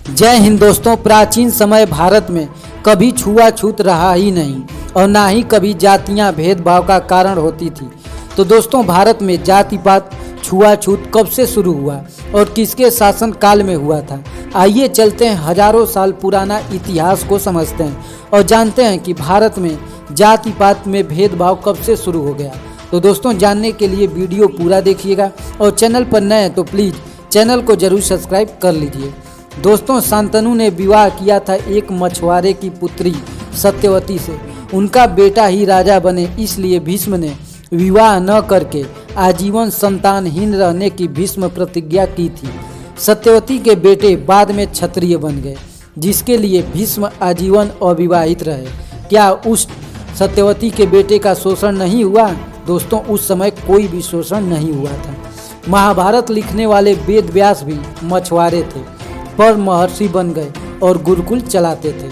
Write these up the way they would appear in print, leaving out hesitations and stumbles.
जय हिंद दोस्तों। प्राचीन समय भारत में कभी छुआछूत रहा ही नहीं और ना ही कभी जातियां भेदभाव का कारण होती थी। तो दोस्तों, भारत में जाति पात छुआछूत कब से शुरू हुआ और किसके शासन काल में हुआ था? आइए चलते हैं हजारों साल पुराना इतिहास को समझते हैं और जानते हैं कि भारत में जाति पात में भेदभाव कब से शुरू हो गया। तो दोस्तों, जानने के लिए वीडियो पूरा देखिएगा और चैनल पर नए हैं तो प्लीज़ चैनल को जरूर सब्सक्राइब कर लीजिए। दोस्तों, शांतनु ने विवाह किया था एक मछुआरे की पुत्री सत्यवती से। उनका बेटा ही राजा बने, इसलिए भीष्म ने विवाह न करके आजीवन संतानहीन रहने की भीष्म प्रतिज्ञा की थी। सत्यवती के बेटे बाद में क्षत्रिय बन गए, जिसके लिए भीष्म आजीवन अविवाहित रहे। क्या उस सत्यवती के बेटे का शोषण नहीं हुआ? दोस्तों, उस समय कोई भी शोषण नहीं हुआ था। महाभारत लिखने वाले वेद व्यास भी मछुआरे थे, पर महर्षि बन गए और गुरुकुल चलाते थे।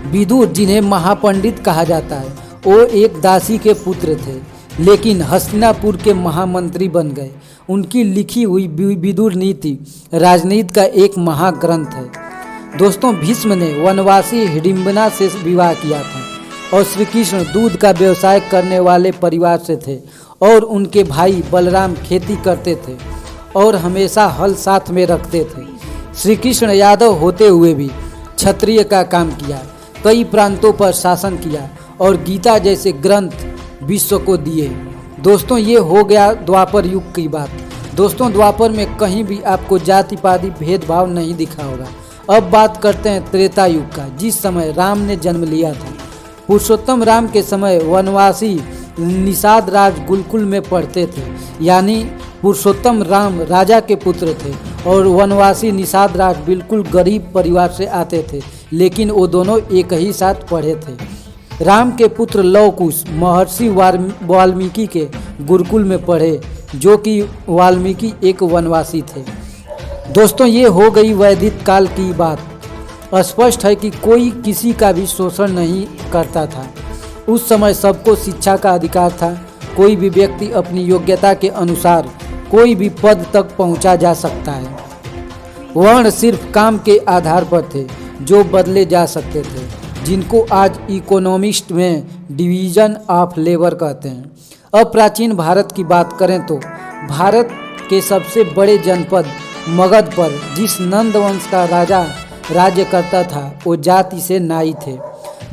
विदुर, जिन्हें महापंडित कहा जाता है, वो एक दासी के पुत्र थे, लेकिन हस्तिनापुर के महामंत्री बन गए। उनकी लिखी हुई विदुर नीति राजनीति का एक महाग्रंथ है। दोस्तों, भीष्म ने वनवासी हिडिंबना से विवाह किया था और श्री कृष्ण दूध का व्यवसाय करने वाले परिवार से थे और उनके भाई बलराम खेती करते थे और हमेशा हल साथ में रखते थे। श्री कृष्ण यादव होते हुए भी क्षत्रिय का काम किया, कई प्रांतों पर शासन किया और गीता जैसे ग्रंथ विश्व को दिए। दोस्तों, ये हो गया द्वापर युग की बात। दोस्तों, द्वापर में कहीं भी आपको जाति पाति भेदभाव नहीं दिखा होगा। अब बात करते हैं त्रेता युग का, जिस समय राम ने जन्म लिया था। पुरुषोत्तम राम के समय वनवासी निषाद राज गुरुकुल में पढ़ते थे, यानी पुरुषोत्तम राम राजा के पुत्र थे और वनवासी निषाद राज बिल्कुल गरीब परिवार से आते थे, लेकिन वो दोनों एक ही साथ पढ़े थे। राम के पुत्र लव कुश महर्षि वाल्मीकि के गुरुकुल में पढ़े, जो कि वाल्मीकि एक वनवासी थे। दोस्तों, ये हो गई वैदिक काल की बात। स्पष्ट है कि कोई किसी का भी शोषण नहीं करता था। उस समय सबको शिक्षा का अधिकार था। कोई भी व्यक्ति अपनी योग्यता के अनुसार कोई भी पद तक पहुंचा जा सकता है। वर्ण सिर्फ काम के आधार पर थे जो बदले जा सकते थे, जिनको आज इकोनॉमिस्ट में डिवीजन ऑफ लेबर कहते हैं। अब प्राचीन भारत की बात करें तो भारत के सबसे बड़े जनपद मगध पर जिस नंद वंश का राजा राज्य करता था, वो जाति से नाई थे।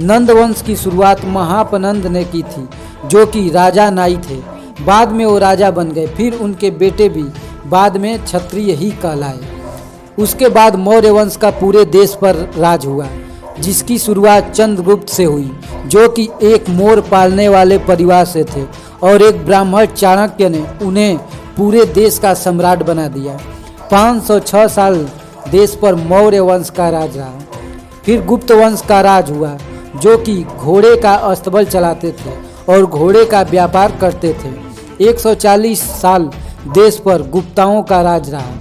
नंद वंश की शुरुआत महापनंद ने की थी, जो कि राजा नाई थे। बाद में वो राजा बन गए, फिर उनके बेटे भी बाद में क्षत्रिय ही कहलाए। उसके बाद मौर्य वंश का पूरे देश पर राज हुआ, जिसकी शुरुआत चंद्रगुप्त से हुई, जो कि एक मोर पालने वाले परिवार से थे और एक ब्राह्मण चाणक्य ने उन्हें पूरे देश का सम्राट बना दिया। 506 साल देश पर मौर्य वंश का राज रहा। फिर गुप्त वंश का राज हुआ, जो कि घोड़े का अस्तबल चलाते थे और घोड़े का व्यापार करते थे। 140 साल देश पर गुप्ताओं का राज रहा।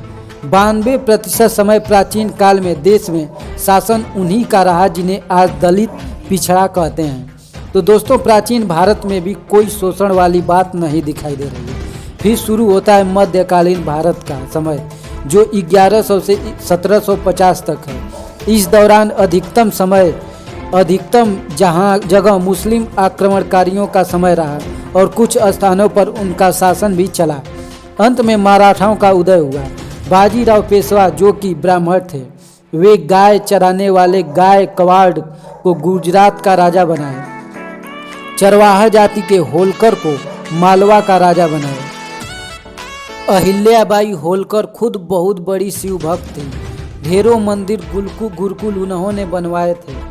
92% समय प्राचीन काल में देश में शासन उन्हीं का रहा, जिन्हें आज दलित पिछड़ा कहते हैं। तो दोस्तों, प्राचीन भारत में भी कोई शोषण वाली बात नहीं दिखाई दे रही है। फिर शुरू होता है मध्यकालीन भारत का समय, जो 1100 से 1750 तक है। इस दौरान अधिकतम जगह मुस्लिम आक्रमणकारियों का समय रहा और कुछ स्थानों पर उनका शासन भी चला। अंत में मराठाओं का उदय हुआ। बाजीराव पेशवा, जो कि ब्राह्मण थे, वे गाय चराने वाले गायकवाड़ को गुजरात का राजा बनाए। चरवाहा जाति के होलकर को मालवा का राजा बनाए। अहिल्याबाई होलकर खुद बहुत बड़ी शिव भक्त थी। ढेरों मंदिर गुरुकुल उन्होंने बनवाए थे।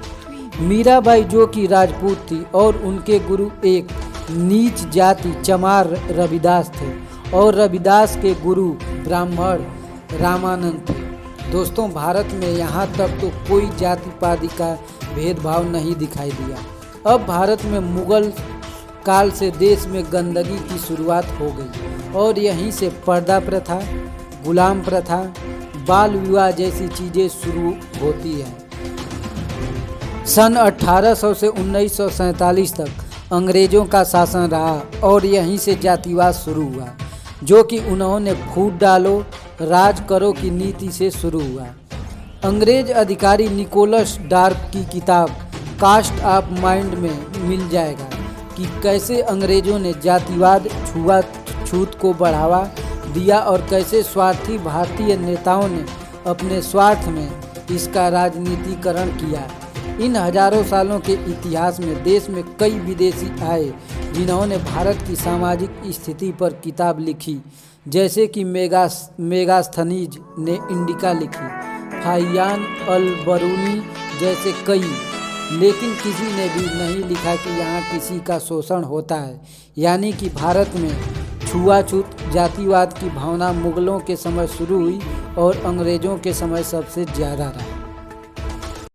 मीराबाई, जो कि राजपूत थी, और उनके गुरु एक नीच जाति चमार रविदास थे और रविदास के गुरु ब्राह्मण रामानंद थे। दोस्तों, भारत में यहाँ तक तो कोई जाति पाति का भेदभाव नहीं दिखाई दिया। अब भारत में मुगल काल से देश में गंदगी की शुरुआत हो गई और यहीं से पर्दा प्रथा, गुलाम प्रथा, बाल विवाह जैसी चीज़ें शुरू होती हैं। सन 1800 से 1947 तक अंग्रेज़ों का शासन रहा और यहीं से जातिवाद शुरू हुआ, जो कि उन्होंने फूट डालो राज करो की नीति से शुरू हुआ। अंग्रेज अधिकारी निकोलस डार्क की किताब कास्ट ऑफ माइंड में मिल जाएगा कि कैसे अंग्रेजों ने जातिवाद छूआछूत को बढ़ावा दिया और कैसे स्वार्थी भारतीय नेताओं ने अपने स्वार्थ में इसका राजनीतिकरण किया। इन हजारों सालों के इतिहास में देश में कई विदेशी आए जिन्होंने भारत की सामाजिक स्थिति पर किताब लिखी, जैसे कि मेगास्थनीज ने इंडिका लिखी, फाहियान अल बरूनी जैसे कई, लेकिन किसी ने भी नहीं लिखा कि यहाँ किसी का शोषण होता है। यानी कि भारत में छुआछूत जातिवाद की भावना मुगलों के समय शुरू हुई और अंग्रेजों के समय सबसे ज़्यादा रहा।